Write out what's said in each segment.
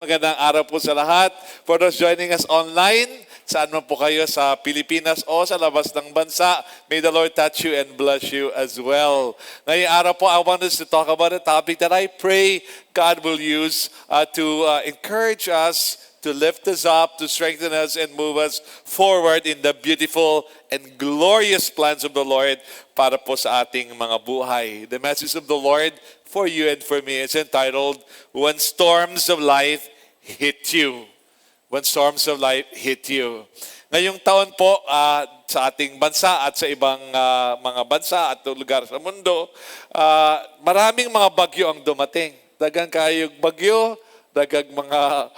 Magandang araw po sa lahat. For those joining us online, saan man po kayo sa Pilipinas o sa labas ng bansa, may the Lord touch you and bless you as well. Ngayong araw po, I want us to talk about a topic that I pray God will use to encourage us, to lift us up, to strengthen us, and move us forward in the beautiful and glorious plans of the Lord para po sa ating mga buhay. The message of the Lord for you and for me is entitled, When Storms of Life Hit You. When Storms of Life Hit You. Ngayong taon po sa ating bansa at sa ibang mga bansa at lugar sa mundo, maraming mga bagyo ang dumating. Dagang kayong bagyo, dagang mga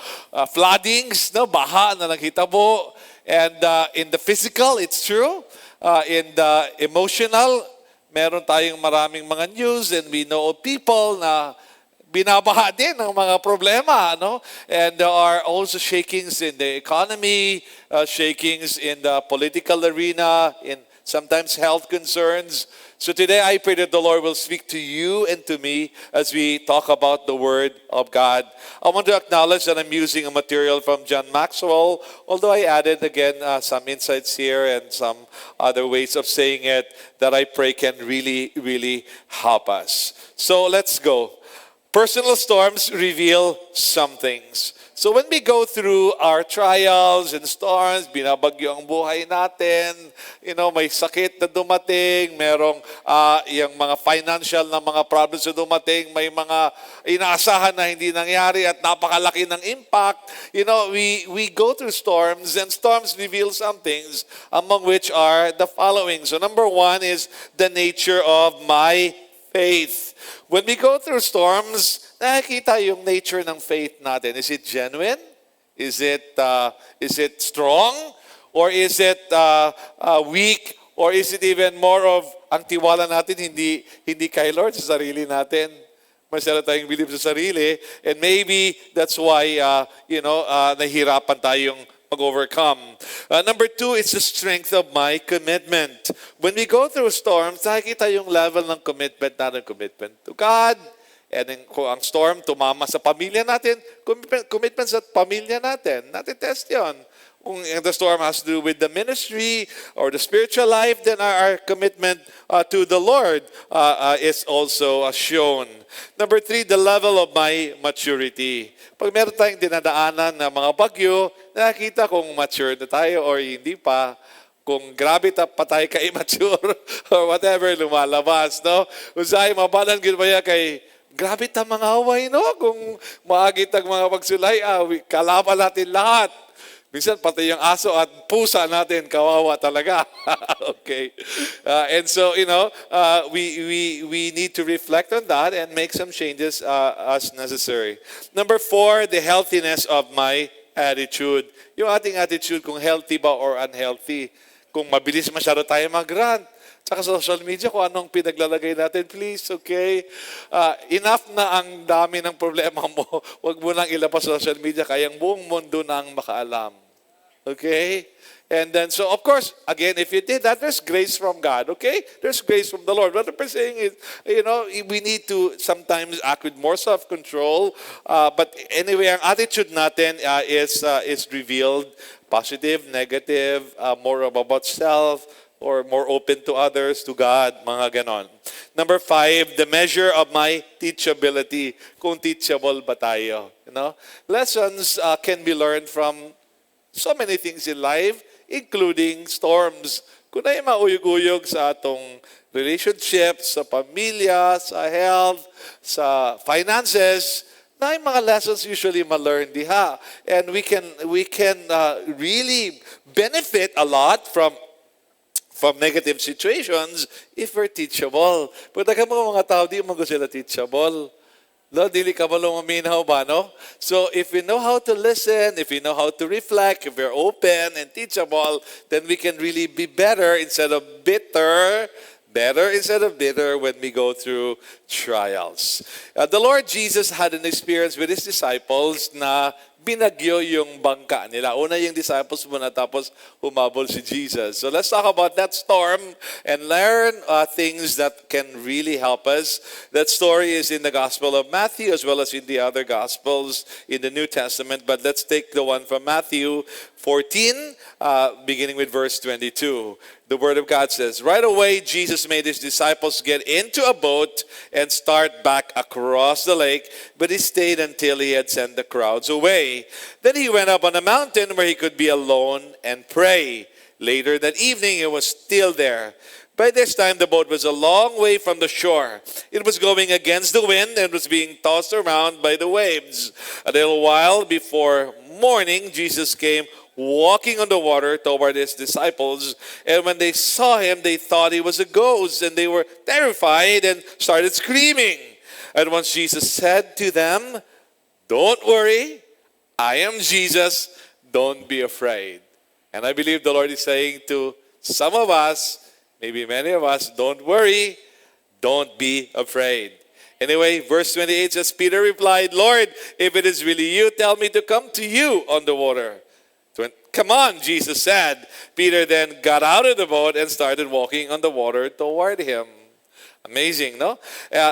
floodings, no? Baha na naghitabo. And in the physical, it's true. In the emotional, meron tayong maraming mga news and we know of people na binabaha din ng mga problema, no? And there are also shakings in the economy, shakings in the political arena, in sometimes health concerns. So today I pray that the Lord will speak to you and to me as we talk about the Word of God. I want to acknowledge that I'm using a material from John Maxwell, although I added again some insights here and some other ways of saying it that I pray can really, really help us. So let's go. Personal storms reveal some things. So when we go through our trials and storms, binabagyo ang buhay natin, may sakit na dumating, merong yung mga financial na mga problems na dumating, may mga inaasahan na hindi nangyari at napakalaki ng impact. We go through storms and storms reveal some things, among which are the following. So number one is the nature of my faith. When we go through storms, nakikita yung nature ng faith natin. Is it genuine? Is it strong? Or is it weak? Or is it even more of ang tiwala natin hindi kay Lord, sa sarili natin? Masyado tayong believe sa sarili. And maybe that's why nahihirapan tayong mag-overcome. Number two, it's the strength of my commitment. When we go through storms, nakikita yung level ng commitment natin, commitment to God. And then, kung ang storm tumama sa pamilya natin, commitment sa pamilya natin. Natitest yun. Kung the storm has to do with the ministry or the spiritual life, then our commitment to the Lord is also shown. Number three, the level of my maturity. Pag meron tayong dinadaanan na mga bagyo, nakikita kung mature na tayo or hindi pa. Kung grabe pa tayo ka-immature or whatever, lumalabas, no? Usay, mabalan ginbaya kay grabe ta mga away, no? Kung maagit ang mga pagsulay, kalaban natin lahat. Minsan pati yung aso at pusa natin, kawawa talaga. Okay. And so, we need to reflect on that and make some changes as necessary. Number four, the healthiness of my attitude. Yung ating attitude, kung healthy ba or unhealthy. Kung mabilis masyado tayo mag-rant. Saka social media, kung anong pinaglalagay natin, please, okay? Enough na ang dami ng problema mo. Huwag mo nang ilabas sa social media, kaya ang buong mundo nang makaalam. Okay? And then, so of course, again, if you did that, there's grace from God, okay? There's grace from the Lord. What I'm saying is, we need to sometimes act with more self-control. But anyway, ang attitude natin is revealed, positive, negative, more about self, or more open to others, to God, mga ganon. Number five, the measure of my teachability. Kung teachable ba tayo? Lessons can be learned from so many things in life, including storms. Kung na mauyog-uyog sa atong relationships, sa pamilya, sa health, sa finances, na yung mga lessons usually ma-learn diha. And we can really benefit a lot from negative situations if we're teachable. Pero daga mga tao, di mo sila teachable. No, dili ka malumaminaw ba, no? So if we know how to listen, if we know how to reflect, if we're open and teachable, then we can really be better instead of bitter when we go through trials. The Lord Jesus had an experience with His disciples na binagyo yung bangka nila. Una yung disciples muna, tapos humabol si Jesus. So let's talk about that storm and learn things that can really help us. That story is in the Gospel of Matthew as well as in the other Gospels in the New Testament. But let's take the one from Matthew 14, beginning with verse 22. The Word of God says, right away, Jesus made his disciples get into a boat and start back across the lake, but he stayed until he had sent the crowds away. Then he went up on a mountain where he could be alone and pray. Later that evening, he was still there. By this time, the boat was a long way from the shore. It was going against the wind and was being tossed around by the waves. A little while before morning, Jesus came walking on the water toward his disciples. And when they saw him, they thought he was a ghost, and they were terrified and started screaming. And once Jesus said to them, "Don't worry, I am Jesus, don't be afraid." And I believe the Lord is saying to some of us, maybe many of us, don't worry, don't be afraid. Anyway, verse 28 says, Peter replied, "Lord, if it is really you, tell me to come to you on the water." "Come on," Jesus said. Peter then got out of the boat and started walking on the water toward him. Amazing, no?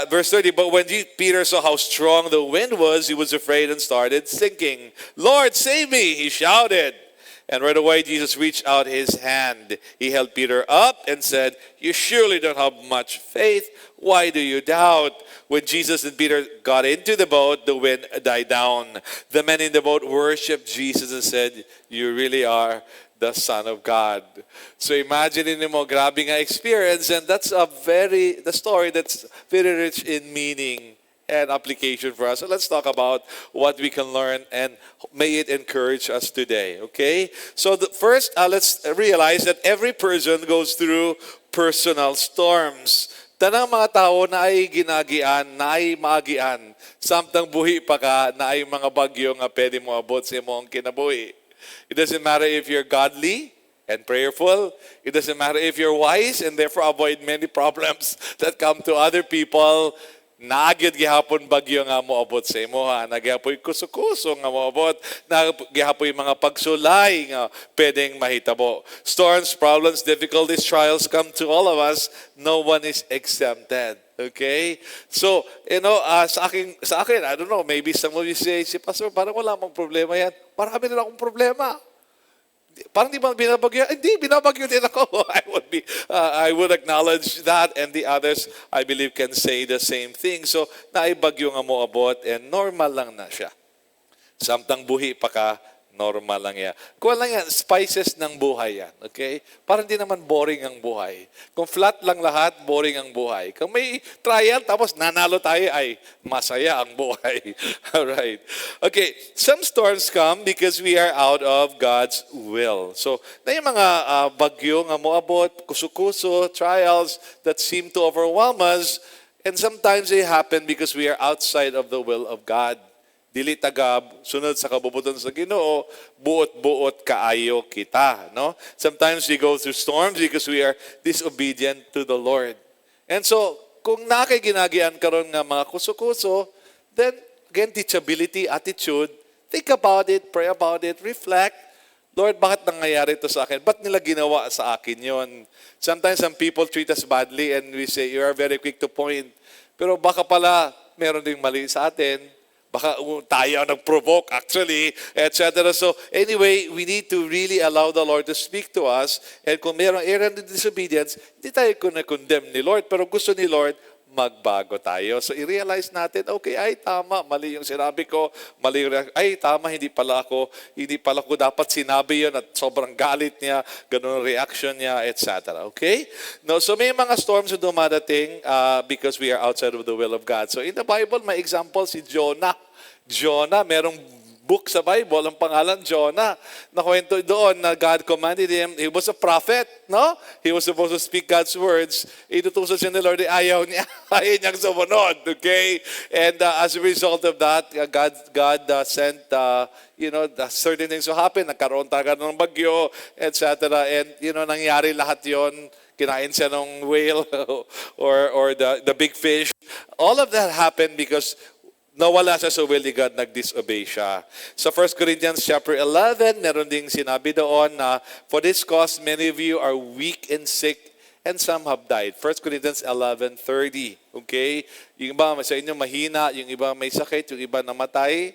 Verse 30, but when Peter saw how strong the wind was, he was afraid and started sinking. "Lord, save me," he shouted. And right away, Jesus reached out his hand. He held Peter up and said, "You surely don't have much faith. Why do you doubt?" When Jesus and Peter got into the boat, the wind died down. The men in the boat worshiped Jesus and said, "You really are the Son of God." So imagine mo, grabe nga experience, and that's the story that's very rich in meaning and application for us. So let's talk about what we can learn, and may it encourage us today, okay? So first, let's realize that every person goes through personal storms. Tanang mga tao na ay ginagian, na ay maagian, samtang buhi pa ka, na ay mga bagyo nga pwede mo abot sa imong kinabuhi. It doesn't matter if you're godly and prayerful. It doesn't matter if you're wise and therefore avoid many problems that come to other people. Nagyod gihapon bagyo nga moabot sa imo, nagyapoy kuso-kuso nga moabot, nagyapoy mga pagsulay nga pwedeng mahitabo. Storms, problems, difficulties, trials come to all of us. No one is exempted. Okay? So, sa akin, I don't know, maybe some of you say, si Pastor, parang wala mong problema yan. Marami rin akong problema. Parang di ba binabagyo? Hindi, binabagyo din ako. I would acknowledge that, and the others, I believe, can say the same thing. So, naibagyo nga mo abot, and normal lang na siya. Samtang buhi pa ka, normal lang yan. Kuha lang yan, spices ng buhay yan. Okay? Parang di naman boring ang buhay. Kung flat lang lahat, boring ang buhay. Kung may trial, tapos nanalo tayo, ay masaya ang buhay. Alright. Okay, some storms come because we are out of God's will. So, na yung mga bagyo nga moabot, kuso-kuso, trials that seem to overwhelm us, and sometimes they happen because we are outside of the will of God. Dili tagab, sunod sa kabubuton sa Ginoo, buot-buot kaayo kita, no? Sometimes we go through storms because we are disobedient to the Lord. And so, kung nakiginagian karon nga mga kuso-kuso, then again, teachability, attitude, think about it, pray about it, reflect. Lord, bakit nangyayari ito sa akin? Ba't nila ginawa sa akin yon? Sometimes some people treat us badly and we say, you are very quick to point. Pero baka pala, meron ding mali sa atin. Baka tayo nag-provoke actually, etc. So anyway, we need to really allow the Lord to speak to us. And kung mayroong error in disobedience, hindi tayo condemn ni Lord. Pero gusto ni Lord, magbago tayo. So i-realize natin, okay, ay tama, mali yung sinabi ko, mali yung ay tama, hindi pala ko dapat sinabi yun at sobrang galit niya, ganun ang reaction niya, etc. Okay? No, so may mga storms na dumadating because we are outside of the will of God. So in the Bible, may example si Jonah. Jonah, merong book sa Bible, ang pangalan Jonah. Nakwento doon na God commanded him. He was a prophet, no? He was supposed to speak God's words. Inutusan siya ni Lord, ayaw niya. Ayaw niyang sumunod, okay? And as a result of that, God sent, certain things to happen. Nagkaroon talaga ng bagyo, etc. And, nangyari lahat yon. Kinain siya ng whale or the big fish. All of that happened because nawala siya sa will ni God, nag-disobey siya. Sa 1 Corinthians chapter 11, meron ding sinabi doon na, for this cause, many of you are weak and sick, and some have died. 1 Corinthians 11:30. Okay? Yung iba sa inyo mahina, yung iba may sakit, yung iba namatay,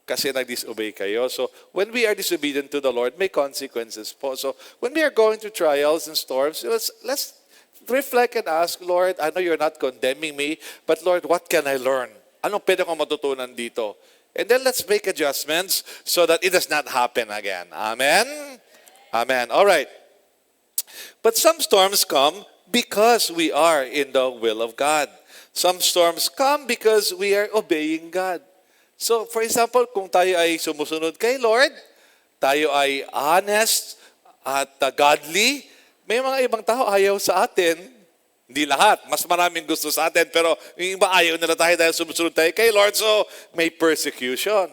kasi nag-disobey kayo. So, when we are disobedient to the Lord, may consequences po. So, when we are going through trials and storms, let's reflect and ask, Lord, I know you're not condemning me, but Lord, what can I learn? Anong pwede kong matutunan dito? And then let's make adjustments so that it does not happen again. Amen? Amen. All right. But some storms come because we are in the will of God. Some storms come because we are obeying God. So, for example, kung tayo ay sumusunod kay Lord, tayo ay honest at godly, may mga ibang tao ayaw sa atin. Hindi lahat. Mas maraming gusto sa atin. Pero yung iba ayaw nila tayo dahil sumusunod tayo kay Lord. So, may persecution.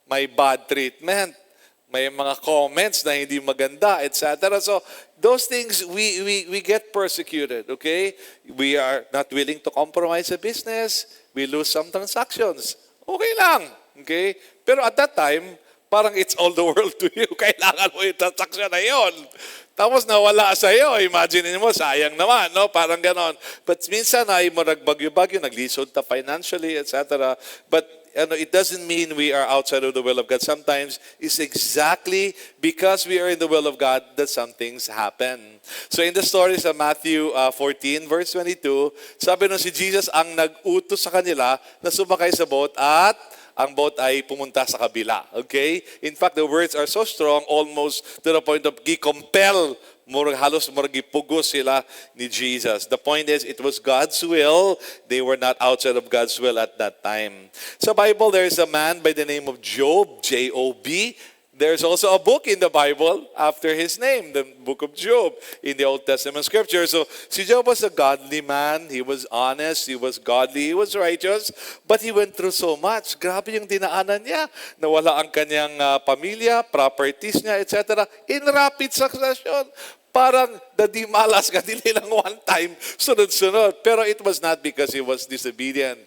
May bad treatment. May mga comments na hindi maganda, etc. So, those things, we get persecuted, okay? We are not willing to compromise a business. We lose some transactions. Okay lang, okay? Pero at that time, parang it's all the world to you. Kailangan mo yung transaction na yun. Tapos nawala sa iyo. Imagine mo, sayang naman, no? Parang ganon. But minsan ay mo nagbagyo-bagyo, naglisod ta financially, etc. But it doesn't mean we are outside of the will of God. Sometimes it's exactly because we are in the will of God that some things happen. So in the story sa Matthew 14, verse 22, sabi nun si Jesus ang nag-utos sa kanila na sumakay sa boat at ang boat ay pumunta sa kabila. Okay? In fact, the words are so strong, almost to the point of gi-compel, halos gipugos sila ni Jesus. The point is, it was God's will. They were not outside of God's will at that time. Sa Bible, there is a man by the name of Job, J-O-B. There's also a book in the Bible after his name, the book of Job in the Old Testament scripture. So, si Job was a godly man. He was honest. He was godly. He was righteous. But he went through so much. Grabe yung dinaanan niya. Nawala ang kanyang pamilya, properties niya, etc. In rapid succession. Parang dadimalas ka din lang one time, sunod-sunod. Pero it was not because he was disobedient.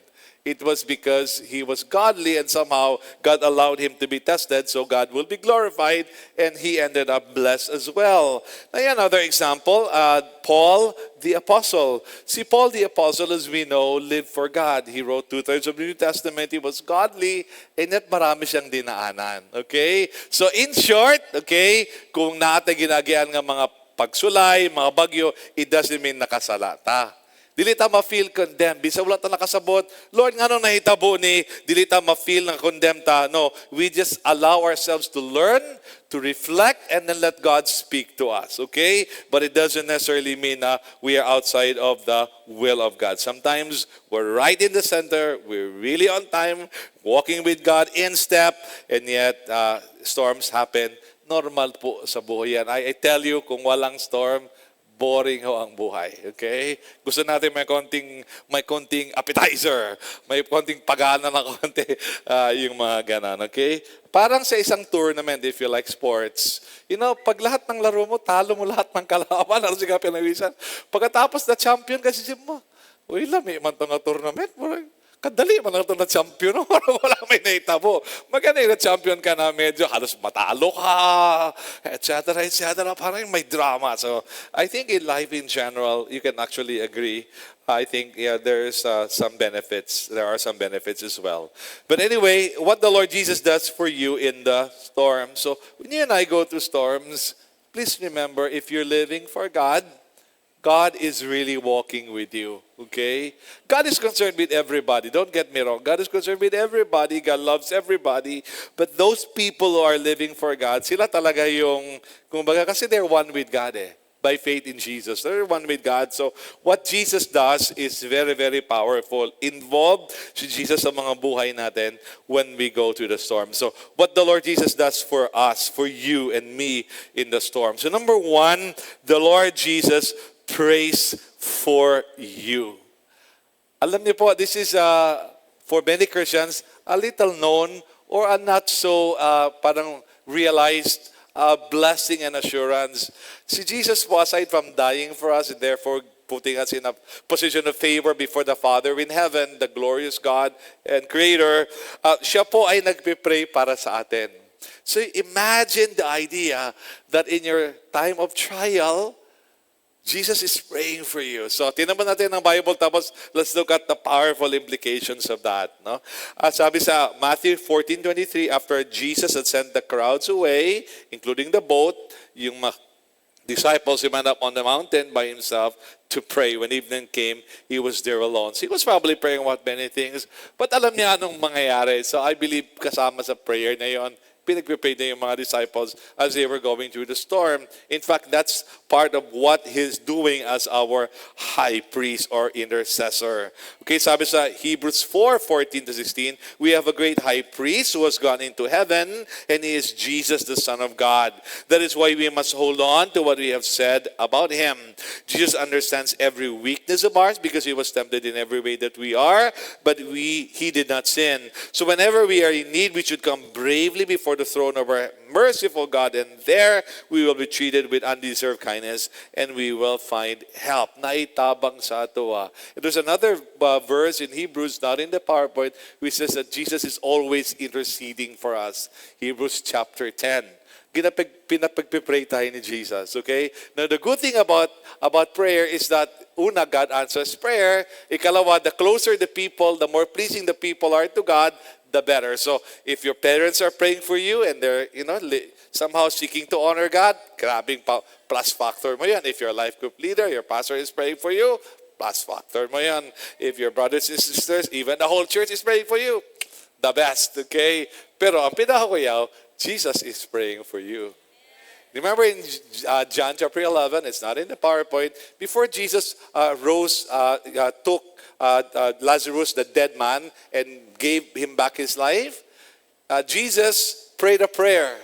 It was because he was godly and somehow God allowed him to be tested so God will be glorified and he ended up blessed as well. Now, another example, Paul the Apostle. Si Paul the Apostle, as we know, lived for God. He wrote 2/3 of the New Testament. He was godly and yet marami siyang dinaanan. Okay? So in short, okay, kung natin ginagian ng mga pagsulay, mga bagyo, it doesn't mean nakasalata. Dili ta ma-feel condemned. Bisa wala ta nakasabot. Lord, nga nung nahitabo ni, dili ta ma-feel na condemned ta. No, we just allow ourselves to learn, to reflect, and then let God speak to us. Okay? But it doesn't necessarily mean na we are outside of the will of God. Sometimes we're right in the center. We're really on time, walking with God in step, and yet storms happen. Normal po sa buhay yan. I tell you, kung walang storm, boring ho ang buhay. Okay? Gusto natin may konting appetizer, may konting pagana na konti, yung mga ganon. Okay? Parang sa isang tournament, if you like sports, pag lahat ng laro mo, talo mo lahat ng kalaban, ano siya pinawisan. Pagkatapos na champion kasi siya mo, uy, lami man ito nga tournament, kadali man ito na champion, wala may naitabo. Maganda yung champion ka na medyo halos matalo ka, etc., etc. Parang may drama. So, I think in life in general, you can actually agree. I think there's some benefits. There are some benefits as well. But anyway, what the Lord Jesus does for you in the storm. So, when you and I go through storms, please remember, if you're living for God, God is really walking with you, okay? God is concerned with everybody. Don't get me wrong. God is concerned with everybody. God loves everybody. But those people who are living for God, sila talaga yung, kumbaga, kasi they're one with God by faith in Jesus. They're one with God. So what Jesus does is very, very powerful. Involved si Jesus sa mga buhay natin when we go to the storm. So what the Lord Jesus does for us, for you and me in the storm. So number one, the Lord Jesus prays for you. Alam niyo po, this is for many Christians a little known or a not so parang realized blessing and assurance. Si Jesus po, aside from dying for us and therefore putting us in a position of favor before the Father in heaven, the glorious God and Creator. Siya po ay nagpipray para sa atin. So imagine the idea that in your time of trial, Jesus is praying for you. So, tinaman natin ang Bible, tapos let's look at the powerful implications of that. No? Sabi sa Matthew 14:23, after Jesus had sent the crowds away, including the boat, yung disciples, he went up on the mountain by himself to pray. When evening came, he was there alone. So he was probably praying about many things, but alam niya anong mangyayari. So I believe kasama sa prayer na yon, pinagpipray na yung mga disciples as they were going through the storm. In fact, that's part of what he's doing as our high priest or intercessor. Okay, sabi sa Hebrews 4:14-16, we have a great high priest who has gone into heaven, and he is Jesus, the Son of God. That is why we must hold on to what we have said about him. Jesus understands every weakness of ours because he was tempted in every way that we are, but he did not sin. So whenever we are in need, we should come bravely before the throne of our merciful God, and there we will be treated with undeserved kindness, and we will find help. Naitabang sa ato. There's another verse in Hebrews, not in the PowerPoint, which says that Jesus is always interceding for us. Hebrews chapter 10. Pinapagpipray tayo ni Jesus, okay? Now, the good thing about prayer is that, una, God answers prayer. Ikalawa, the closer the people, the more pleasing the people are to God, the better. So, if your parents are praying for you and they're, somehow seeking to honor God, grabing plus factor mo yan. If you're a life group leader, your pastor is praying for you, plus factor mo yan. If your brothers and sisters, even the whole church is praying for you, the best, okay? Pero ang pinakakuyaw, Jesus is praying for you. Remember in John chapter 11, it's not in the PowerPoint, before Jesus took Lazarus, the dead man, and gave him back his life, Jesus prayed a prayer.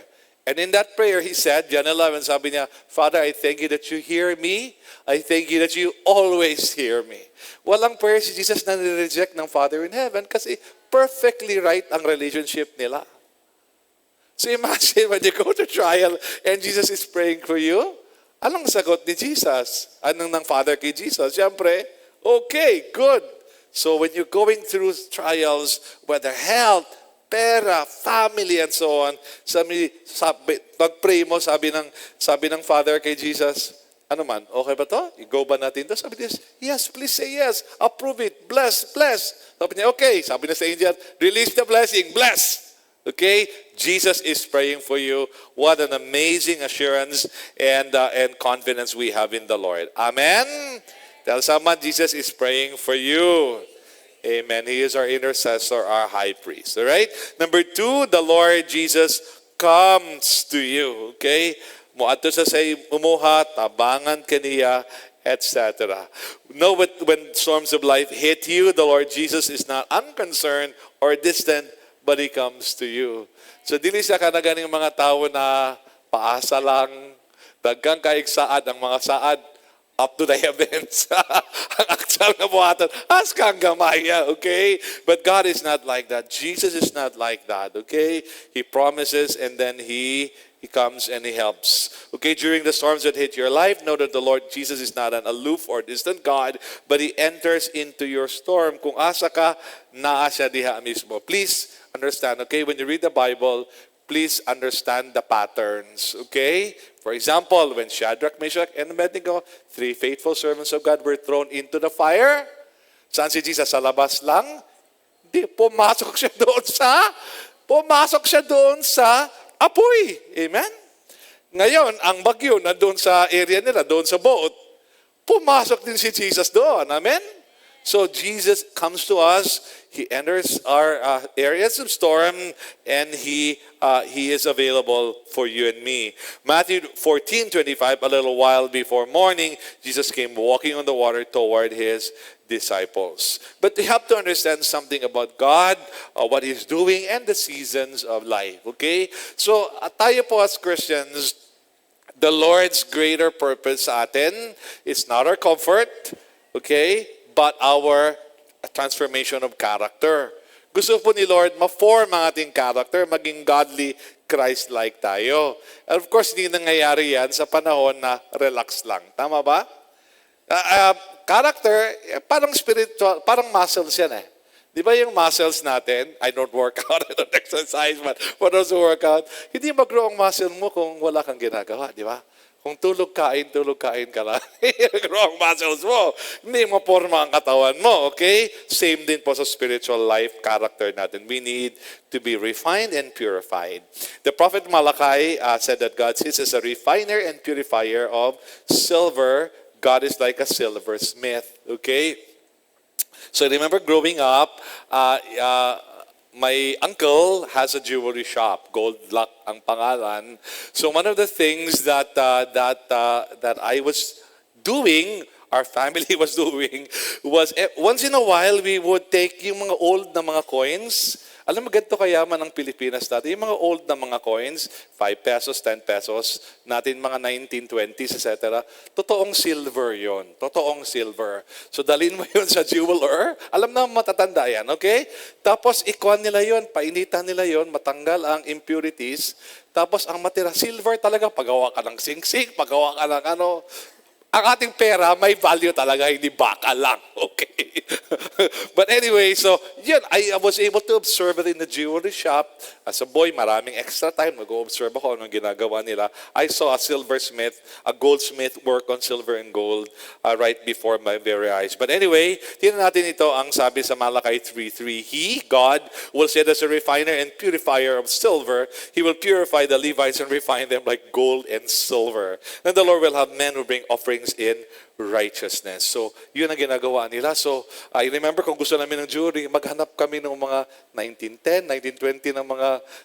And in that prayer, he said, John 11, sabi niya, Father, I thank you that you hear me. I thank you that you always hear me. Walang prayer si Jesus na nireject ng Father in heaven kasi perfectly right ang relationship nila. So imagine when you go to trial and Jesus is praying for you, anong sagot ni Jesus? Anong ng Father kay Jesus? Siyempre, okay, good. So when you're going through trials, whether health, pera, family, and so on, pag-pray mo, sabi ng Father kay Jesus, ano man, okay ba to? I-go ba natin to? Sabi niya, yes, please say yes. Approve it. Bless. Sabi niya, okay. Sabi niya sa angel, release the blessing. Bless. Okay? Jesus is praying for you. What an amazing assurance and confidence we have in the Lord. Amen? Tell someone, Jesus is praying for you. Amen. He is our intercessor, our high priest. All right? Number 2, the Lord Jesus comes to you. Okay? Muadto sa say umuha, tabangan kaniya, etc. Know when storms of life hit you, the Lord Jesus is not unconcerned or distant, but He comes to you. So, dili siya ka na ganing mga tao na paasa lang, daggang kaigsaad ang mga saad, up to the heavens. Ang actual na buhatan, as kang gamaya, okay? But God is not like that. Jesus is not like that, okay? He promises and then He comes and He helps. Okay, during the storms that hit your life, know that the Lord Jesus is not an aloof or distant God, but He enters into your storm. Kung asa ka, naa siya diha mismo. Please understand, okay? When you read the Bible, please understand the patterns, okay? For example, when Shadrach, Meshach, and Abednego, 3 faithful servants of God, were thrown into the fire, saan si Jesus? Sa labas lang? Hindi, pumasok siya doon sa apoy. Amen? Ngayon, ang bagyo na doon sa area nila, doon sa boat, pumasok din si Jesus doon. Amen? So Jesus comes to us, He enters our areas of storm, and He is available for you and me. Matthew 14:25, a little while before morning, Jesus came walking on the water toward His disciples. But we have to understand something about God, what He's doing, and the seasons of life. Okay? So tayo po as Christians, the Lord's greater purpose sa atin is not our comfort, okay? But our transformation of character. Gusto po ni Lord ma-form ang ating character, maging godly, Christ-like tayo. And of course, hindi nangyayari yan sa panahon na relax lang. Tama ba? Character, parang spiritual, parang muscles yan eh. Di ba yung muscles natin, I don't work out, I don't exercise, but for those who work out, hindi mag-grow ang muscle mo kung wala kang ginagawa, di ba? Kung tulog kain ka lang, grow ang muscles mo. Hindi mo forma ang katawan mo, okay? Same din po sa spiritual life, character natin. We need to be refined and purified. The prophet Malachi said that God is a refiner and purifier of silver. God is like a silversmith, okay? So remember growing up, my uncle has a jewelry shop, Gold Luck ang pangalan. So one of the things that I was doing, our family was doing, was once in a while we would take yung mga old na mga coins. Alam mo, ganito kayaman ng Pilipinas dati. Yung mga old na mga coins, 5 pesos, 10 pesos, natin mga 1920s, etc. Totoong silver yon, totoong silver. So dalhin mo yun sa jeweler. Alam na matatanda yan, okay? Tapos ikuan nila yon, painitan nila yon, matanggal ang impurities. Tapos ang matira, silver talaga, pagawa ka ng singsing, pagawa ka ng ano. Ang ating pera, may value talaga, hindi baka lang. Okay? But anyway, so, yun, I was able to observe it in the jewelry shop. As a boy, maraming extra time. Nag-observe ako anong ginagawa nila. I saw a silversmith, a goldsmith work on silver and gold right before my very eyes. But anyway, tingnan natin ito ang sabi sa Malachi 3:3. He, God, will sit as a refiner and purifier of silver. He will purify the Levites and refine them like gold and silver. And the Lord will have men who bring offerings in righteousness. So, yun ang ginagawa nila. So, I remember kung gusto namin ng jewelry, maghanap kami ng mga 1910, 1920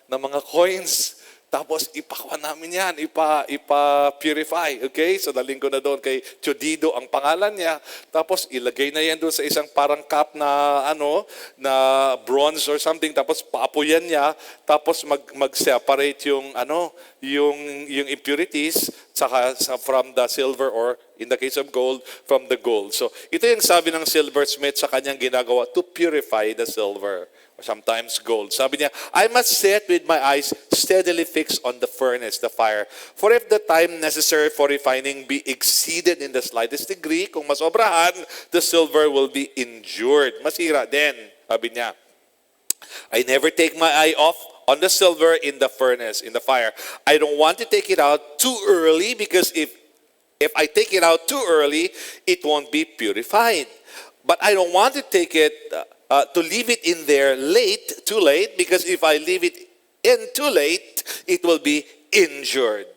na mga coins. Tapos, ipakuha namin yan, ipa-purify. Okay? So, daling ko na doon kay Chodido ang pangalan niya. Tapos, ilagay na yan doon sa isang parang cup na, na bronze or something. Tapos, paapuyan niya. Tapos, mag-separate yung, yung impurities from the silver or, in the case of gold, from the gold. So, ito yung sabi ng silversmith sa kanyang ginagawa to purify the silver. Sometimes gold. Sabi niya, I must sit with my eyes steadily fixed on the furnace, the fire. For if the time necessary for refining be exceeded in the slightest degree, kung masobrahan, the silver will be injured. Masira din, sabi niya. I never take my eye off on the silver in the furnace, in the fire. I don't want to take it out too early because if I take it out too early, it won't be purified. But I don't want to take it to leave it in there too late, because if I leave it in too late, it will be injured.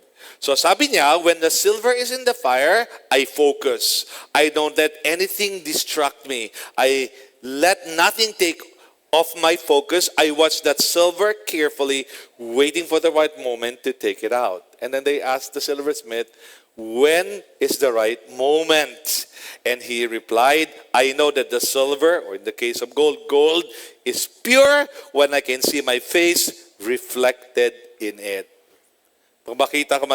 So sabi niya, when the silver is in the fire, I focus. I don't let anything distract me. I let nothing take off my focus. I watch that silver carefully, waiting for the right moment to take it out. And then they asked the silversmith, when is the right moment? And he replied, I know that the silver, or in the case of gold, gold is pure when I can see my face reflected in it. Pag makita ko,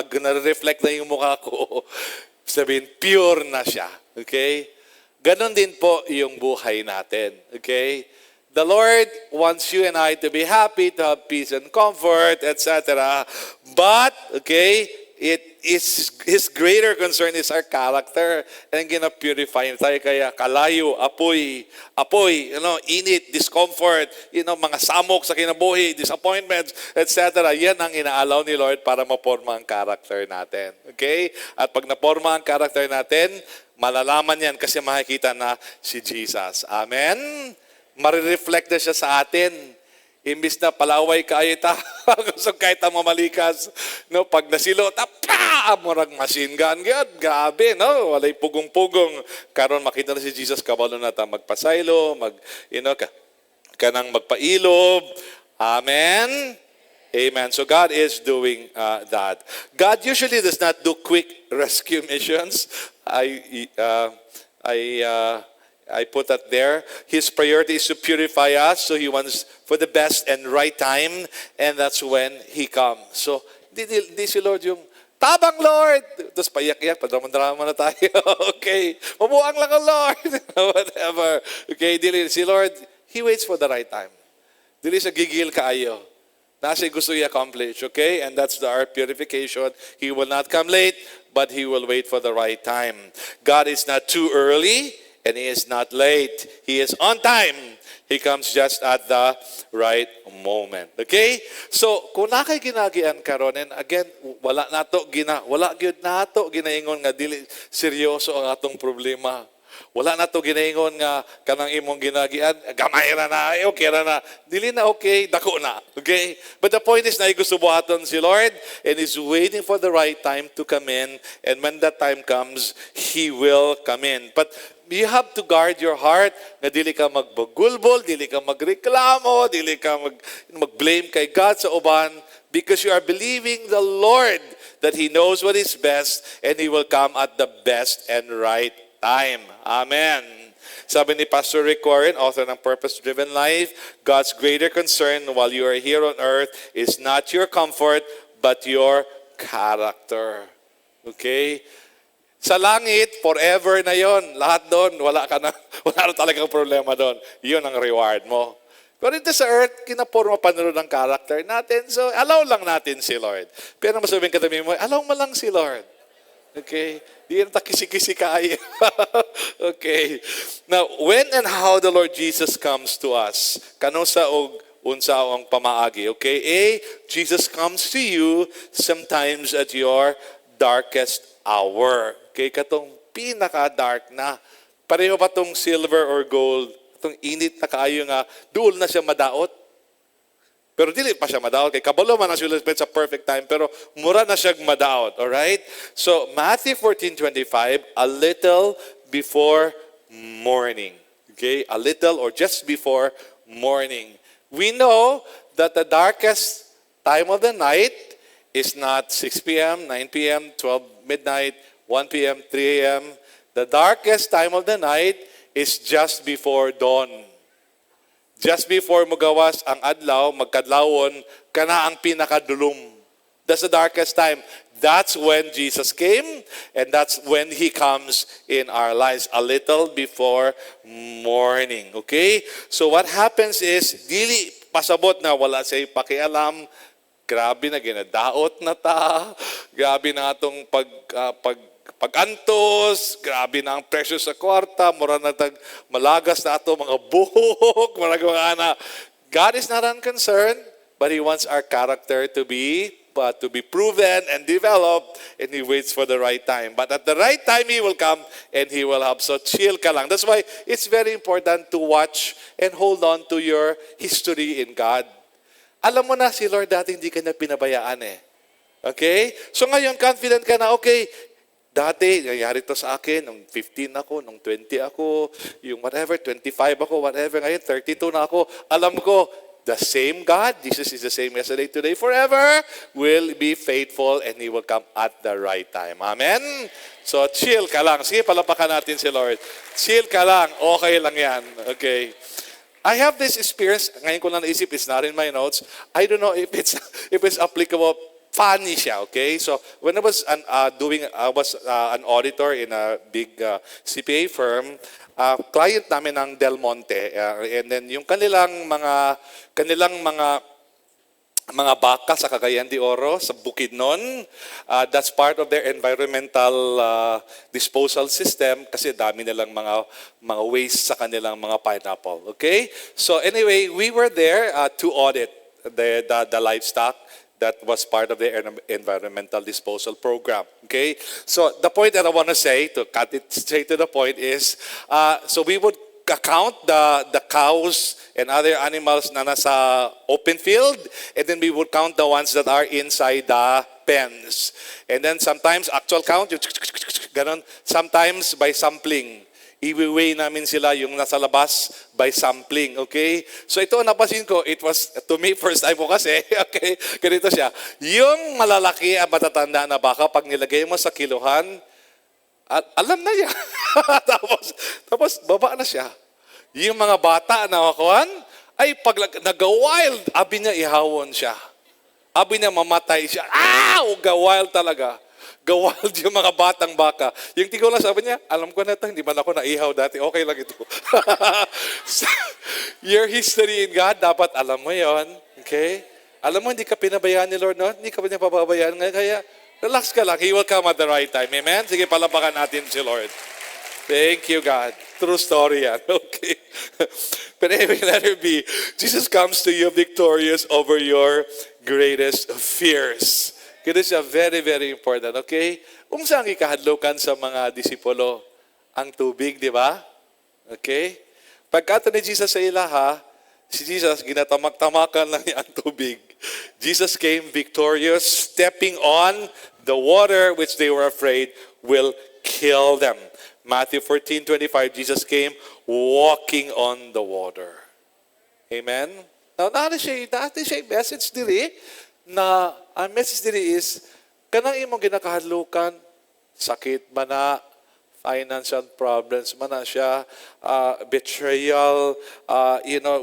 reflect na yung mukha ko, sabihin, pure na siya. Okay? Ganon din po yung buhay natin. Okay? The Lord wants you and I to be happy, to have peace and comfort, etc. But, okay, His greater concern is our character, and gina-purify tayo, kaya kalayo, apoy, init, discomfort, mga samok sa kinabuhi, disappointments, etc. Yan ang inaalaw ni Lord para maporma ang character natin. Okay? At pag naporma ang character natin, malalaman yan kasi makikita na si Jesus. Amen? Marireflect na siya sa atin. Imbis na palaway kayo gusto kahit ang mamalikas. No, pag nasilo, murag machine gun. Grabe, no? Walay pugong-pugong. Karon makita na si Jesus, kabalo na magpasaylo, kanang magpailob. Amen? Amen. So God is doing that. God usually does not do quick rescue missions. I put that there. His priority is to purify us, so He wants for the best and right time, and that's when He comes. So, di si Lord yung, tabang Lord! Tapos payak-yak, padrama-drama na tayo. Okay, mabuang lang ang Lord. Whatever. Okay, si Lord, He waits for the right time. Dili siya gigil kaayo. Nasa gusto i-accomplish, okay? And that's our purification. He will not come late, but He will wait for the right time. God is not too early, and He is not late. He is on time. He comes just at the right moment. Okay? So, kung nakay ginagian karon, and again, wala gyud nato ginaingon nga dili seryoso ang atong problema. Wala na to ginaingon nga kanang imong ginagian, gamay ra na, okay ra na. Dili na okay, dako na. Okay? But the point is na gusto buhaton si Lord, and He's waiting for the right time to come in, and when that time comes, He will come in. But you have to guard your heart na dili ka magbagulbol, dili ka magreklamo, dili ka mag-blame kay God sa uban, because you are believing the Lord that He knows what is best, and He will come at the best and right time. Amen. Sabi ni Pastor Rick Warren, author ng Purpose-Driven Life, God's greater concern while you are here on earth is not your comfort, but your character. Okay? Sa langit, forever na yon. Lahat doon, wala na talagang problema doon. Yun ang reward mo. Pero dito sa earth, kinaporma pa nilo ng character natin. So, allow lang natin si Lord. Pero masabihin katabi mo, allow mo lang si Lord. Okay? Di yan ta kisi-kisi kaya. Okay. Now, when and how the Lord Jesus comes to us, kano sa og unsa ang pamaagi. Okay? A, Jesus comes to you sometimes at your darkest hour. Okay? Katong pinaka-dark na. Pareho ba tong silver or gold? Itong init na kaayo nga, doon na siya madaot. Pero dili pa siya madaot. Kay kabalo man ang siya sa perfect time, pero mura na siya madaot. Alright? So, Matthew 14:25, a little before morning. Okay? A little or just before morning. We know that the darkest time of the night is not 6 p.m., 9 p.m., 12 midnight, 1 p.m., 3 a.m. The darkest time of the night is just before dawn. Just before magawas ang adlaw, magkadlawon, kana ang pinakadulom. That's the darkest time. That's when Jesus came, and that's when He comes in our lives, a little before morning. Okay? So what happens is, dili pasabot na wala siya pakialam, grabe na ginadaot na ta, grabe na atong pag-antos, grabe na ang presyo sa kwarta, mura na malagas na ato mga buhok, mga ana. God is not unconcerned, but He wants our character to be proven and developed, and He waits for the right time. But at the right time, He will come and He will help. So chill ka lang. That's why it's very important to watch and hold on to your history in God. Alam mo na, si Lord dati hindi ka na pinabayaan eh. Okay? So ngayon, confident ka na, okay, dati, nangyari to sa akin, nung 15 ako, nung 20 ako, yung whatever, 25 ako, whatever, ngayon 32 na ako. Alam ko, the same God, Jesus is the same yesterday, today, forever, will be faithful and He will come at the right time. Amen? So, chill ka lang. Sige, palapakan natin si Lord. Chill ka lang. Okay lang yan. Okay. I have this experience, ngayon ko lang naisip, it's not in my notes. I don't know if it's applicable. Funny siya, okay? So, when I was an auditor in a big CPA firm, client namin ng Del Monte, and then yung kanilang mga baka sa Cagayan de Oro, sa Bukidnon, that's part of their environmental disposal system kasi dami nilang mga waste sa kanilang mga pineapple, okay? So anyway, we were there to audit the livestock that was part of the environmental disposal program. Okay? So the point that I want to say, to cut it straight to the point, is so we would count the cows and other animals na nasa open field, and then we would count the ones that are inside the pens. And then sometimes actual count, ganon. Sometimes by sampling. I-weigh namin sila yung nasa labas by sampling, okay? So ito, napansin ko, it was, to me, first time ko kasi, okay, ganito siya. Yung malalaki at matatanda na baka, pag nilagay mo sa kiluhan, alam na niya. tapos, baba na siya. Yung mga bata na makuhan, ay pag nag-wild, abi niya ihawon siya. Abi niya mamatay siya. Ga-wild talaga. Gawild yung mga batang baka. Yung tigaw lang sabi niya, alam ko na ito, hindi man ako naihaw dati, okay lang ito. So, your history in God, dapat alam mo yon, okay? Alam mo, hindi ka pinabayaan ni Lord, no? Hindi ka niya pababayaan. Kaya, Relax ka lang. He will come at the right time. Amen? Sige, palapakan natin si Lord. Thank you, God. True story yan. Okay. But anyway, letter B. Jesus comes to you victorious over your greatest fears. Kaya siya very, very important. Okay? Kung saan ikahadlukan sa mga disipulo? Ang tubig, di ba? Okay? Pagkato ni Jesus sa ilaha, si Jesus, ginatamak-tamakan lang niya ang tubig. Jesus came victorious, stepping on the water which they were afraid will kill them. Matthew 14:25, Jesus came walking on the water. Amen? Now, natin siya message diri na ang message diri is kanang imong ginakahadlukan, sakit man na, financial problems man na siya, betrayal,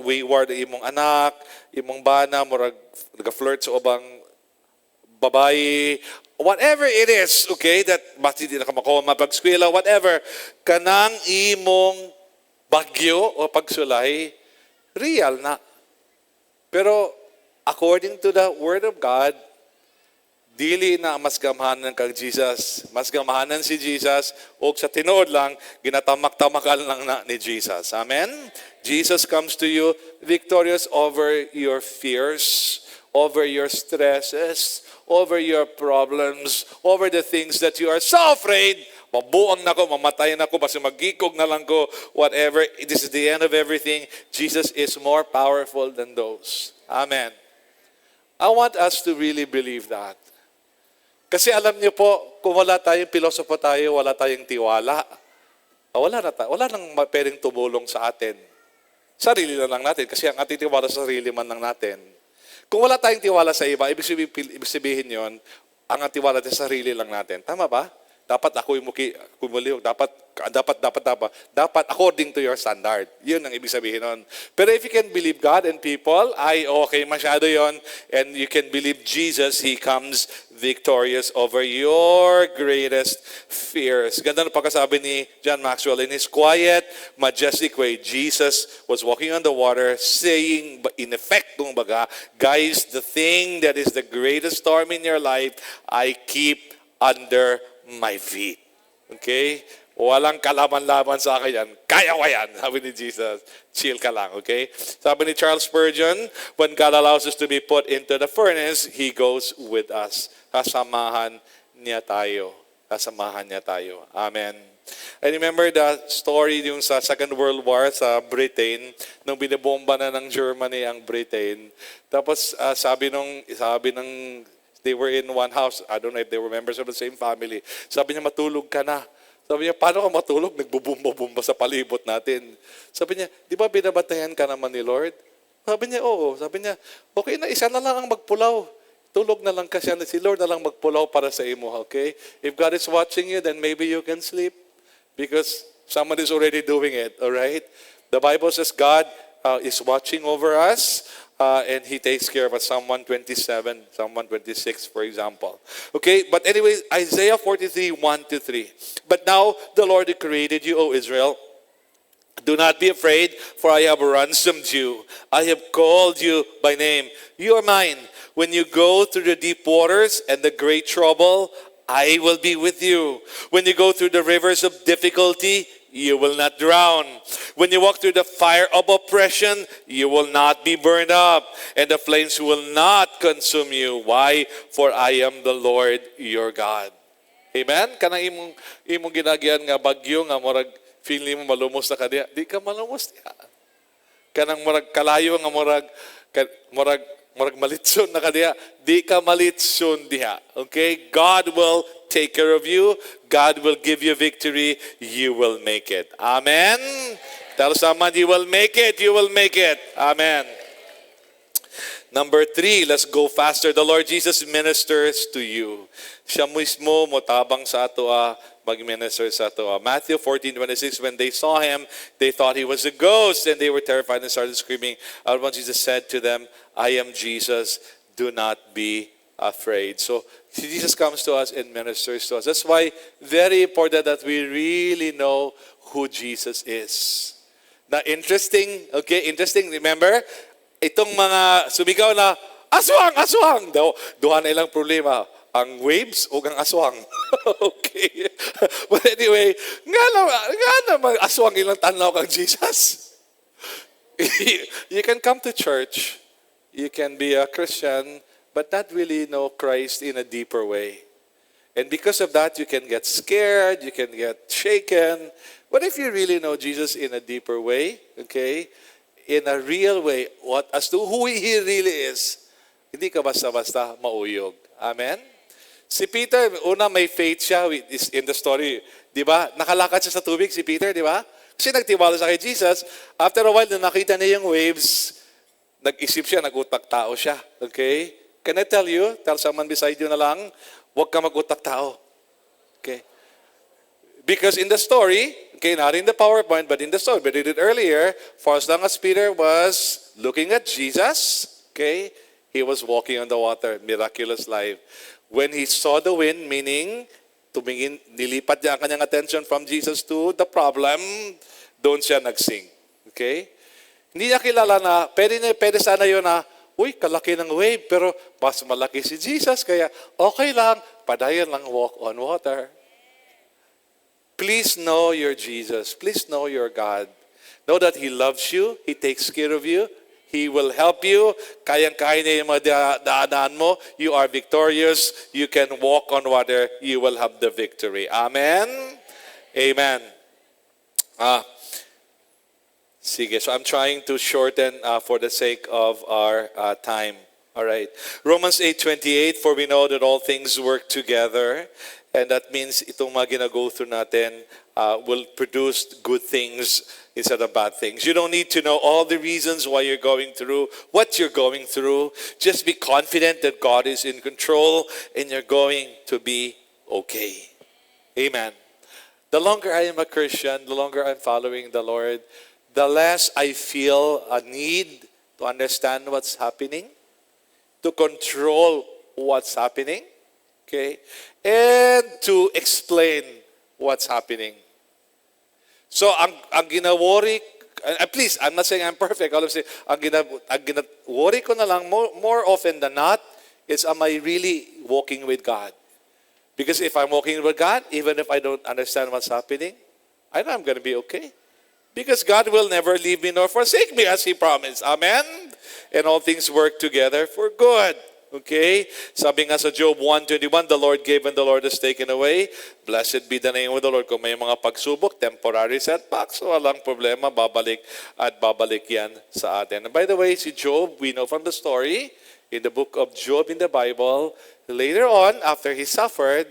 wayward imong anak, imong bana, murag nag-flirt sa ubang babae, whatever it is, okay, that basta di na ka makuha mapag-eskwela, whatever, kanang imong bagyo o pagsulay, real na. Pero according to the Word of God, dili na mas gamahanan kag Jesus. Mas gamahanan si Jesus o sa tinuod lang, ginatamak-tamakan lang na ni Jesus. Amen? Jesus comes to you victorious over your fears, over your stresses, over your problems, over the things that you are so afraid. Mabuang na ko, mamatayin ako, basta magkikog na lang ko, whatever. This is the end of everything. Jesus is more powerful than those. Amen. I want us to really believe that. Kasi alam niyo po, kung wala tayong pilosopo tayo, wala tayong tiwala, wala nang pwedeng tumulong sa atin. Sarili na lang natin, kasi ang ating tiwala sa sarili man lang natin. Kung wala tayong tiwala sa iba, ibig sabihin yon, ang tiwala sa sarili lang natin. Tama ba? Dapat ako yung kumuliw. Dapat according to your standard. Yun ang ibig sabihin nun. Pero if you can believe God and people, ay okay, masyado yon. And you can believe Jesus, He comes victorious over your greatest fears. Ganda na pagkasabi ni John Maxwell, in his quiet, majestic way, Jesus was walking on the water, saying, in effect, guys, the thing that is the greatest storm in your life, I keep under my feet. Okay? Walang kalaban-laban sa akin yan. Kaya ko yan. Sabi ni Jesus. Chill ka lang. Okay? Sabi ni Charles Spurgeon, when God allows us to be put into the furnace, He goes with us. Kasamahan niya tayo. Kasamahan niya tayo. Amen. I remember the story yung sa Second World War sa Britain, nung binibomba na ng Germany ang Britain. Tapos sabi ng they were in one house. I don't know if they were members of the same family. Sabi niya, matulog ka na. Sabi niya, paano ka matulog? Nagbubumba-bumba sa palibot natin. Sabi niya, di ba binabantayan ka naman ni Lord? Sabi niya, oo. Sabi niya, okay na, isa na lang ang magpulaw. Tulog na lang kasi si Lord na lang magpulaw para sa imo, okay? If God is watching you, then maybe you can sleep because someone is already doing it, all right? The Bible says God is watching over us. And He takes care of us. Psalm 127, Psalm 126, for example. Okay, but anyway, Isaiah 43, 1-3. But now the Lord who created you, O Israel, do not be afraid, for I have ransomed you. I have called you by name. You are mine. When you go through the deep waters and the great trouble, I will be with you. When you go through the rivers of difficulty, you will not drown. When you walk through the fire of oppression, you will not be burned up, and the flames will not consume you. Why? For I am the Lord your God. Amen? Kanang imong ginagyan nga bagyo nga murag feeling mo malumos na kadiya, di ka malumos diha. Kanang murag kalayo nga murag malitson na kadiya, di ka malitson diha. Okay? God will take care of you. God will give you victory. You will make it. Amen? Tell someone, you will make it. You will make it. Amen. Number 3, let's go faster. The Lord Jesus ministers to you. Siya mismo motabang sa ato mag-minister sa ato. Matthew 14:26, when they saw Him, they thought He was a ghost, and they were terrified and started screaming. And when Jesus said to them, I am Jesus, do not be afraid. So, Jesus comes to us and ministers to us. That's why very important that we really know who Jesus is. Na interesting, okay? Interesting, remember? Itong mga sumigaw na, aswang, aswang! Duha na ilang problema. ang waves o ang aswang. Okay. But anyway, nga naman aswang ilang tanaw kang Jesus. You can come to church, you can be a Christian, but not really know Christ in a deeper way. And because of that, you can get scared, you can get shaken. What if you really know Jesus in a deeper way, okay? In a real way, as to who He really is, hindi ka basta-basta mauyog. Amen? Si Peter, una may faith siya in the story. Di ba? Nakalakad siya sa tubig si Peter, di ba? Kasi nagtiwala sa kay Jesus. After a while, nung nakita niya yung waves, nag-isip siya, nag-utak-tao siya. Okay? Can I tell you, tell someone beside you na lang, huwag ka mag-utak-tao. Okay? Because in the story, okay, not in the PowerPoint, but in the story, we did it earlier, for as long as Peter was looking at Jesus, okay, he was walking on the water, miraculous life. When he saw the wind, meaning, nilipat niya ang kanyang attention from Jesus to the problem, doon siya nagsing. Okay? Hindi niya kilala na, pwede sana yun na, uy, kalaki ng wave, pero mas malaki si Jesus, kaya okay lang, padayon lang walk on water. Please know your Jesus. Please know your God. Know that He loves you. He takes care of you. He will help you. Kayang-kaya niya yung mga daanan mo. You are victorious. You can walk on water. You will have the victory. Amen? Amen. Sige, so I'm trying to shorten for the sake of our time. All right. Romans 8:28, for we know that all things work together. And that means itong mga gina-go through natin will produce good things instead of bad things. You don't need to know all the reasons why you're going through what you're going through. Just be confident that God is in control and you're going to be okay. Amen. The longer I am a Christian, the longer I'm following the Lord, the less I feel a need to understand what's happening, to control what's happening, okay, and to explain what's happening. So, ang gina-worry, please, I'm not saying I'm perfect. All I'm saying, ang gina-worry ko na lang, more often than not, is am I really walking with God? Because if I'm walking with God, even if I don't understand what's happening, I know I'm going to be okay. Because God will never leave me nor forsake me as He promised. Amen? And all things work together for good. Okay? Sabi nga sa Job 1:21, the Lord gave and the Lord has taken away. Blessed be the name of the Lord. Kung may mga pagsubok, temporary setbacks, walang problema, babalik at babalik yan sa atin. And by the way, si Job, we know from the story, in the book of Job in the Bible, later on, after he suffered,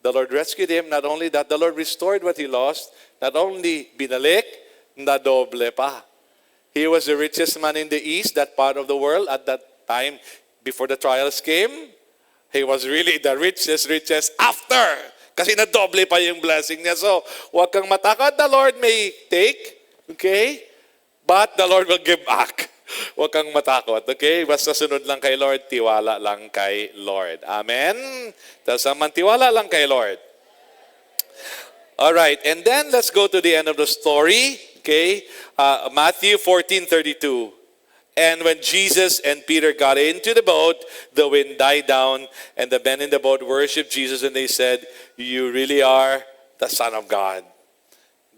the Lord rescued him. Not only that, the Lord restored what he lost. Not only binalik, na doble pa. He was the richest man in the East, that part of the world, at that time, before the trials came. He was really the richest after. Kasi na doble pa yung blessing niya. So, huwag kang matakot. The Lord may take, okay? But the Lord will give back. Huwag kang matakot, okay? Basta sunod lang kay Lord, tiwala lang kay Lord. Amen? Tapos naman, tiwala lang kay Lord. All right, and then let's go to the end of the story. Okay, Matthew 14:32. And when Jesus and Peter got into the boat, the wind died down, and the men in the boat worshipped Jesus, and they said, "You really are the Son of God."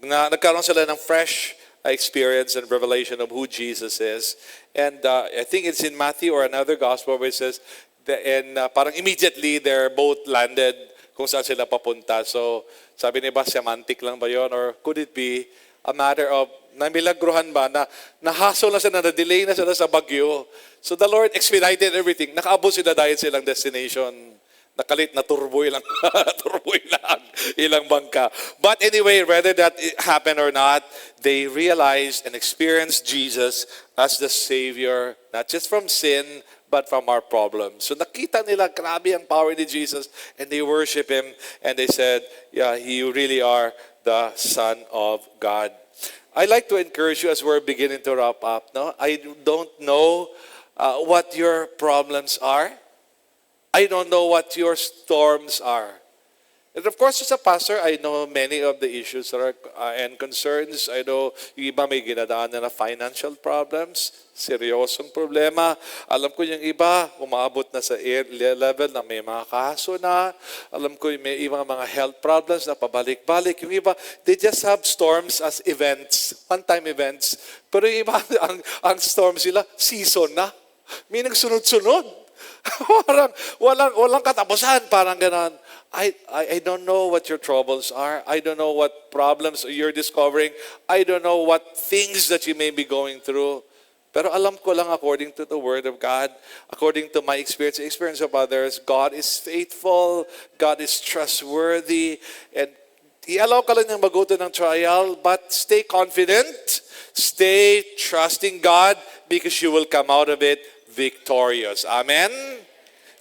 Nagkaroon sila ng fresh experience and revelation of who Jesus is. And I think it's in Matthew or another gospel where it says, parang immediately their boat landed kung saan sila papunta. So, sabi niya ba, semantic lang ba yun? Or could it be a matter of, namilagruhan ba, na nahasol na sila, na-delay na sila sa bagyo. So the Lord expedited everything. Nakaabot sila dahil silang destination. Nakalit na turboy lang. Turboy lang. Ilang bangka. But anyway, whether that happened or not, they realized and experienced Jesus as the Savior, not just from sin, but from our problems. So nakita nila, grabe ang power ni Jesus, and they worship Him, and they said, yeah, you really are the Son of God. I'd like to encourage you as we're beginning to wrap up. No, I don't know what your problems are. I don't know what your storms are. And of course, as a pastor, I know many of the issues that are and concerns. I know yung iba may ginadaanan na financial problems, seryosong problema. Alam ko yung iba, umaabot na sa level na may mga kaso na. Alam ko yung may ibang mga health problems na pabalik-balik. Yung iba, they just have storms as events, one-time events. Pero yung iba, ang storms sila, season na. May nagsunod-sunod. Parang walang katapusan, parang ganon. I don't know what your troubles are. I don't know what problems you're discovering. I don't know what things that you may be going through. Pero alam ko lang according to the Word of God, according to my experience, the experience of others, God is faithful, God is trustworthy, and i-allow ka lang niyang maguto ng trial, but stay confident, stay trusting God, because you will come out of it victorious. Amen?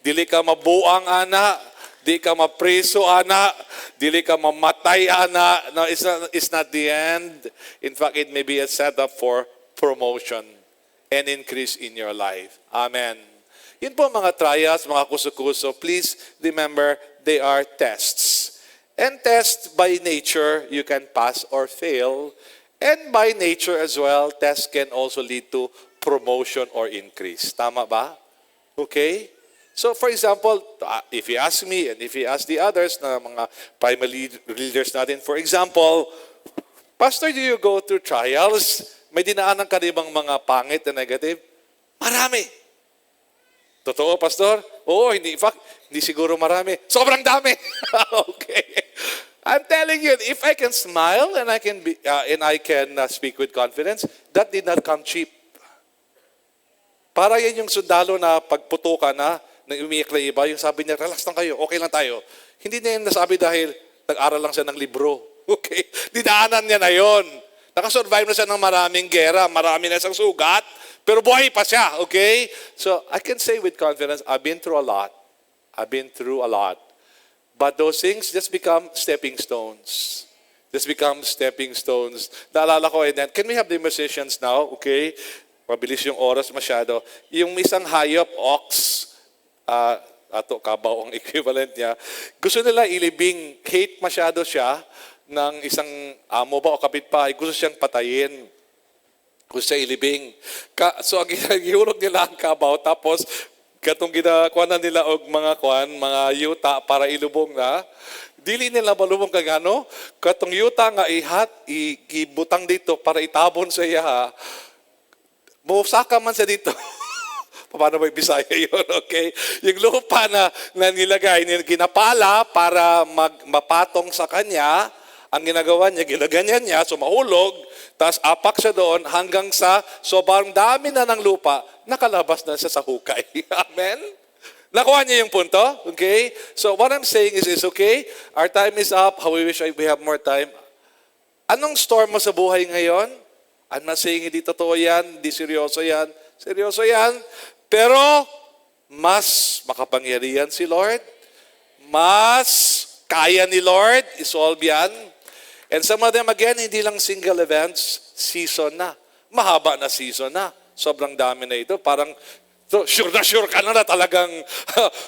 Dili ka mabuang, ana. Di ka mapreso, ana. Dili ka mamatay, ana. No, it's not the end. In fact, it may be a setup for promotion and increase in your life. Amen. Yun po mga trials, mga kuso-kuso. Please remember, they are tests. And tests by nature, you can pass or fail. And by nature as well, tests can also lead to promotion or increase. Tama ba? Okay? So for example, if you ask me and if you ask the others na mga primary leaders natin, for example, Pastor, do you go through trials? May dinaanan ka bang mga pangit na negative? Marami. Totoo, Pastor? Oo, hindi. In fact, hindi siguro marami. Sobrang dami. Okay. I'm telling you, if I can smile and I can speak with confidence, that did not come cheap. Para yan yung sundalo na pagputukan na umiyak na iba, yung sabi niya, relax lang kayo, okay lang tayo. Hindi niya yung nasabi dahil nag-aral lang siya ng libro. Okay? Didaanan niya na yon. Nakasurvive na siya ng maraming gera, marami na siyang sugat, pero buhay pa siya. Okay? So, I can say with confidence, I've been through a lot. I've been through a lot. But those things just become stepping stones. Just become stepping stones. Naalala ko, and then, can we have the musicians now? Okay? Mabilis yung oras masyado. Yung isang hayop, ox, ato kabaw ang equivalent niya, gusto nila ilibing, hate masyado siya ng isang amo ba o kapitbahay, gusto siyang patayin. Gusto siya ilibing. So ang ginahulog nila ang kabaw, tapos katong ginakuha na nila og mga yuta para ilubong na, dili nila malubong kagano, katong yuta nga ibutang dito para itabon sa iya, musaka man sa dito. Paano ba Bisaya yun? Okay? Yung lupa na nilagay, ginapala para mapatong sa kanya, ang ginagawa niya, ginaganyan niya, so mahulog, tapos apak siya doon hanggang sa sobrang dami na ng lupa, nakalabas na siya sa hukay. Amen? Nakuha niya yung punto? Okay? So what I'm saying is okay, our time is up. How we wish we have more time. Anong storm mo sa buhay ngayon? I'm not saying hindi totoo yan, hindi seryoso yan. Seryoso yan. Pero, mas makapangyarihan si Lord. Mas kaya ni Lord. Isolve yan. And some of them, again, hindi lang single events, season na. Mahaba na season na. Sobrang dami na ito. Parang, sure ka na talagang,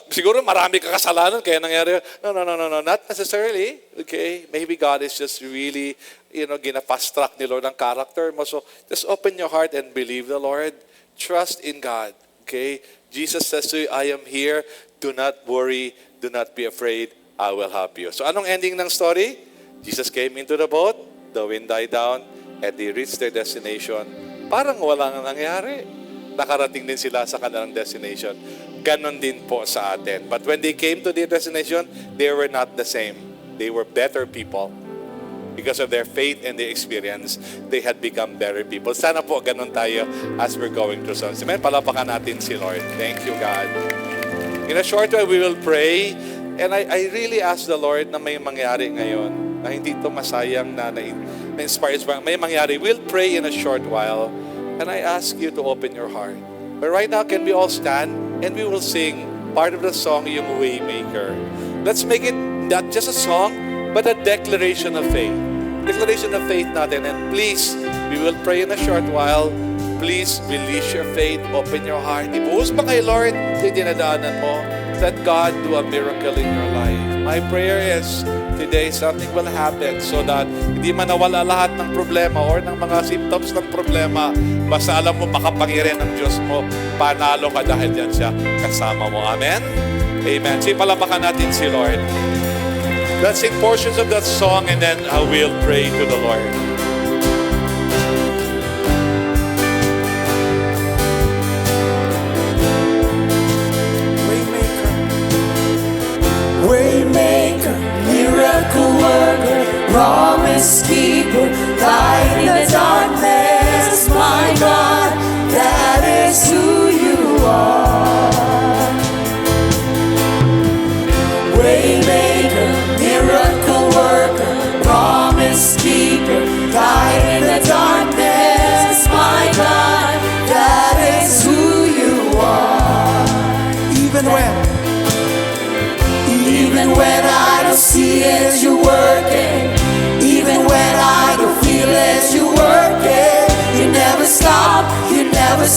siguro marami ka kasalanan, kaya nangyari. No, not necessarily. Okay? Maybe God is just really, gina-fast track ni Lord ang character mo. So, just open your heart and believe the Lord. Trust in God. Okay? Jesus says to you, I am here. Do not worry. Do not be afraid. I will help you. So anong ending ng story? Jesus came into the boat. The wind died down. And they reached their destination. Parang walang nangyari. Nakarating din sila sa kanilang destination. Ganon din po sa atin. But when they came to their destination, they were not the same. They were better people. Because of their faith and their experience, they had become better people. Sana po ganun tayo as we're going through something. Amen. Palapakan natin si Lord. Thank you, God. In a short while, we will pray. And I really ask the Lord na may mangyari ngayon, na hindi ito masayang na inspires. May mangyari. We'll pray in a short while. And I ask you to open your heart. But right now, can we all stand and we will sing part of the song, Yung Waymaker. Let's make it not just a song, but a declaration of faith. Declaration of faith natin. And please, we will pray in a short while. Please release your faith. Open your heart. Ibuhos ba kay Lord yung dinadaanan mo? Let God do a miracle in your life. My prayer is today something will happen so that hindi man nawala lahat ng problema or ng mga symptoms ng problema. Basta alam mo, makapangyarihan ng Diyos mo. Panalo ka dahil yan siya kasama mo. Amen? Amen. So palapakan natin si Lord. Let's sing portions of that song and then I will pray to the Lord. Waymaker, miracle worker, promise keeper, light in the darkness, my God, that is who you are. Waymaker, miracle worker, promise keeper, light in the darkness, my God, that is who you are. Even when I don't see it, you're working. Even when I don't feel it, you're working. You never stop working. You never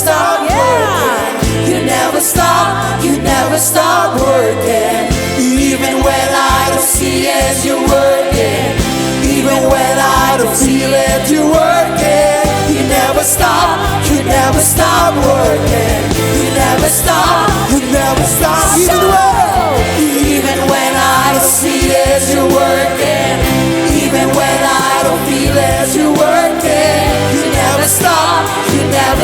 stop working. Even when I don't see it, you're working. Even when I don't feel it, you're working. You never stop working. You never stop. Even when I don't see it, you're working. Even when I don't feel it, you're working. You never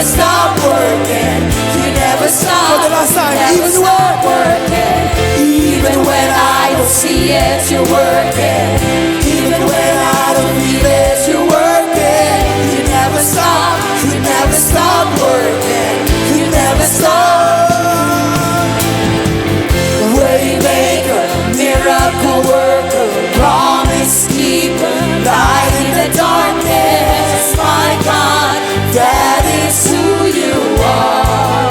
stop working. You never stop. For the last time, Never stop working. Even when I don't see it, you're working. Even when I don't feel it, you're working. You never stop working. You never stop. Waymaker, miracle worker, promise keeper, light in the darkness, my God, that is who you are.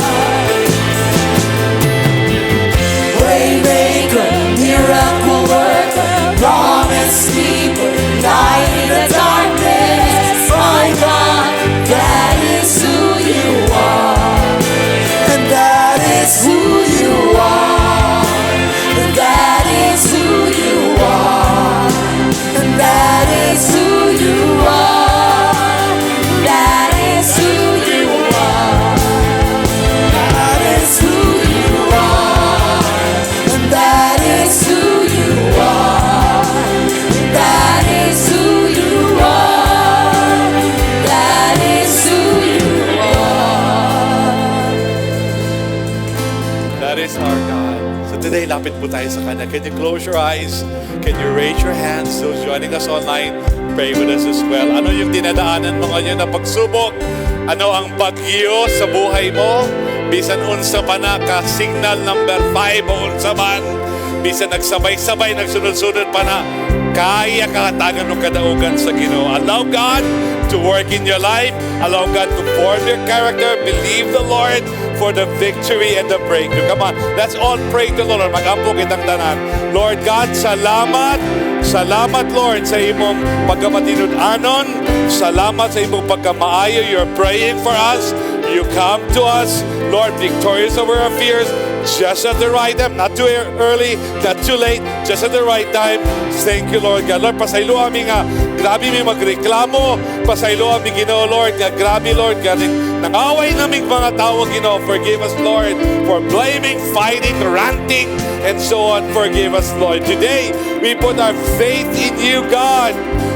Waymaker, miracle worker, promise keeper, light in the darkness, my God, that is who you are. And that is who you are. That is who you are. And that is who you are. That is who you are. That is who you are. And that is who you are. That is who you are. That is who you are. That is our God. So today, lapit po tayo sa Kanya. Can you close your eyes? Can you raise your hands? Those joining us online, pray with us as well. Ano yung dinadaanan mo ngayon na pagsubok? Ano ang bagyo sa buhay mo? Bisan unsa pa na ka, signal number 5 o unsa man. Bisan nagsabay-sabay, nagsunod-sunod pa na, kaya katagan ng kadaugan sa Ginoo. Allow God to work in your life. Allow God to form your character. Believe the Lord for the victory and the breakthrough. Come on, let's all pray to the Lord. Mag-ampo kitang tanan. Lord God, salamat. Salamat, Lord, sa imong pagkamatinud-anon. Salamat sa imong pagkamaayo. You're praying for us. You come to us, Lord, victorious over our fears, just at the right time, not too early, not too late, just at the right time. Thank you, Lord God. Lord, pasaylo kami nga, grabe mi magreklamo, pasaylo kami, Ginoo, Lord, nga grabe, Lord God, nangaway naming mga tao, Ginoo, forgive us, Lord, for blaming, fighting, ranting, and so on. Forgive us, Lord. Today, we put our faith in you, God.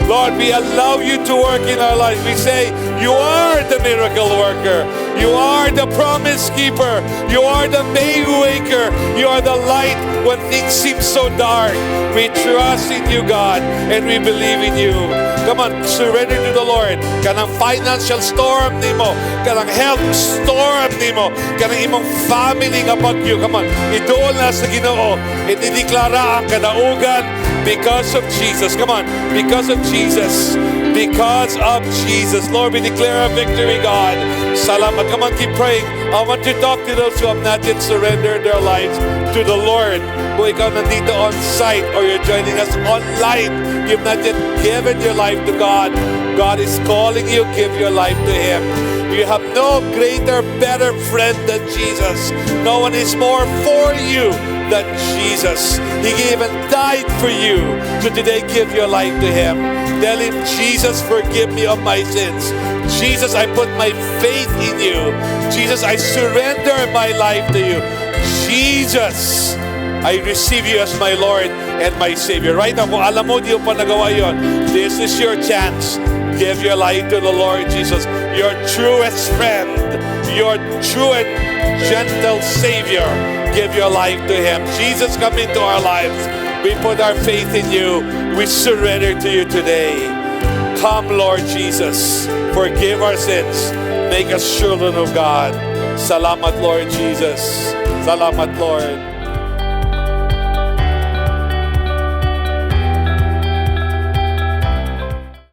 Lord, we allow you to work in our lives. We say, you are the miracle worker. You are the promise keeper. You are the way waker. You are the light when things seem so dark. We trust in you, God, and we believe in you. Come on, surrender to the Lord. Kanang financial storm nimo, kanang health storm nimo, kanang imong family nga bagyo. Come on, iduol na sa Ginoo. Itideklara ang kadaugan because of Jesus. Come on, because of Jesus. Because of Jesus. Lord, we declare a victory, God. Salamat. Come on, keep praying. I want to talk to those who have not yet surrendered their lives to the Lord. Kung ikaw nandito on site or you're joining us online, you've not yet given your life to God. God is calling you, give your life to Him. You have no greater, better friend than Jesus. No one is more for you than Jesus. He even died for you. So today, give your life to Him. Tell Him, Jesus, forgive me of my sins. Jesus, I put my faith in you. Jesus, I surrender my life to you. Jesus, I receive you as my Lord and my Savior. Right now, kung alam mo, di mo pa nagawa yun, this is your chance. Give your life to the Lord Jesus, your truest friend, your true and gentle Savior. Give your life to Him. Jesus, come into our lives. We put our faith in you. We surrender to you today. Come, Lord Jesus. Forgive our sins. Make us children of God. Salamat, Lord Jesus. Salamat, Lord.